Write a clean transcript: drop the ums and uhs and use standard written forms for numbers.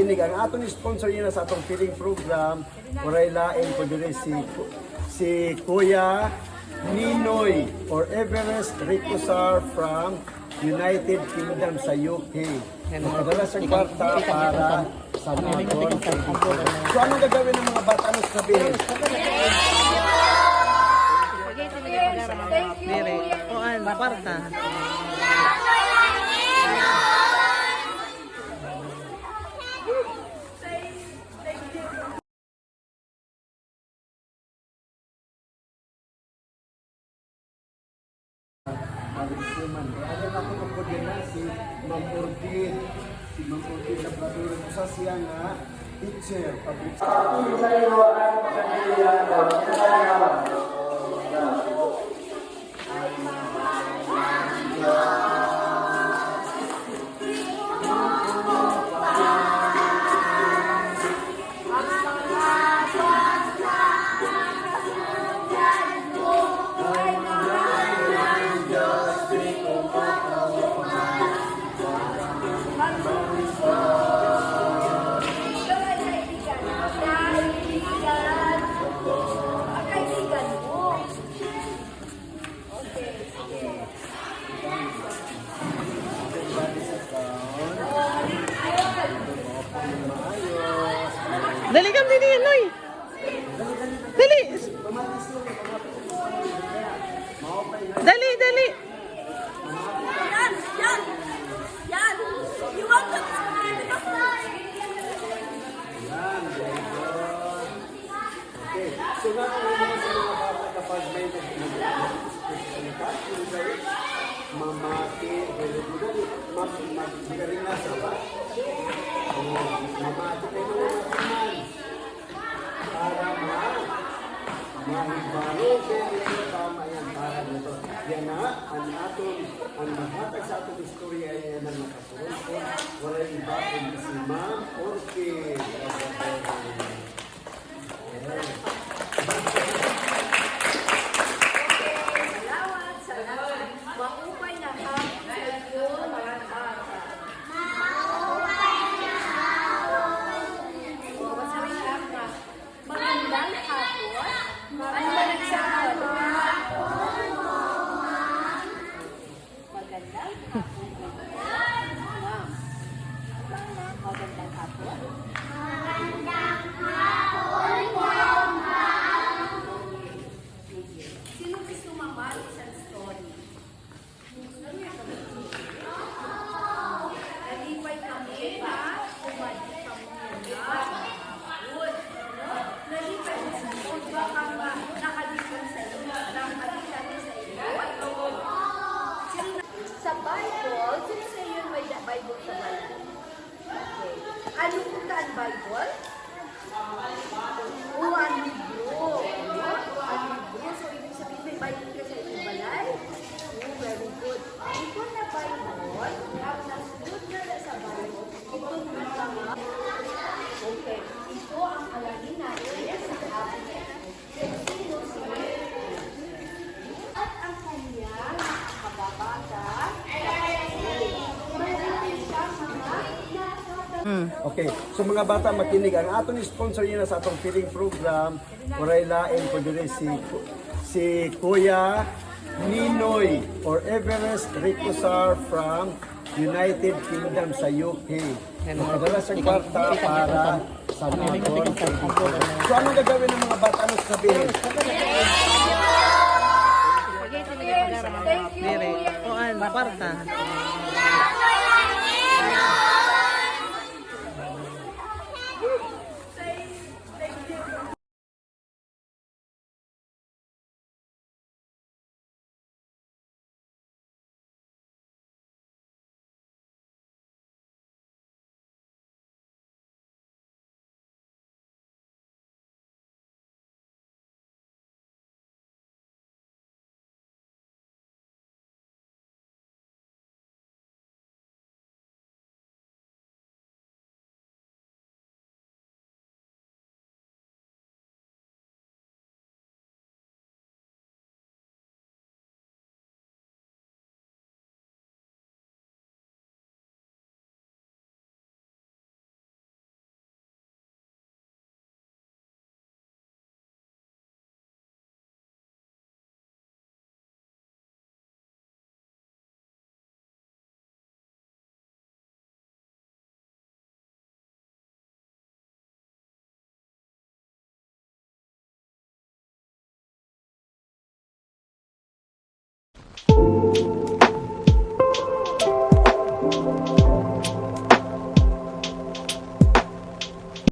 makinig. Ang aton sponsor niya sa atong feeding program, Kuray Lain ko dire si Kuya Ninoy or Everest Ricosar from United Kingdom sa UK. Magdala sa kwarta para sa naton. So anong gagawin ng mga bata? Ano sabihin? Kwarta. Ada ako magkoordinat si Ma'am Ordin. Si Ma'am Ordin na patuloy ko sa siya nga teacher. Patuloy sa iyo ang pagkakaya. Dali kam din yan, Noy. Dali. Dali, dali. Yan! Yan! Yan! You want to give it a fly? Okay. So nga kung naman sa mga bata kapag may mamati, magaling na sa ba? Mamati kayo ng mga kaman para mahibalo kayo tama yan para dito. Yan na, ang mahatag sa atong istorya ay yan ang nakasurong ko. Wala iba kundi si Ma'am Orchid. Salamat. Maupay na hapon sa iyo, mga bata. Masabi lang na, magandang hapon. Ano ba nagsabi? Magandang hapon. Ma'am. Magandang hapon. Sino gusto mamali isang story? Nalipay kami na umali kami na. Good. Nalipay mo sa iyo. Baka nga nakalipan sa iyo. Nakalipan sa iyo. Sa Bible, sino sa iyo may Bible sa Bible? Okay. Ano punta ang Bible? Ang libro. Ang libro. So, ibig sabihin may Bible ka sa iyong balay? Oh, very good. Ito na Bible, ang nasunod na sa Bible, ito mga okay. Ito ang alagin natin sa atin. Sino siya? At ang kanyang kababata, mayroon siya mga Okay, so mga bata makinig. Ang aton sponsor niya sa atong feeding program, Kuray Lain ko dire si Kuya Ninoy or Everest Ricosar from United Kingdom sa UK. Magdala sa kwarta para sa naton. So anong gagawin ng mga bata? Ano sabihin? Thank you. Kwarta.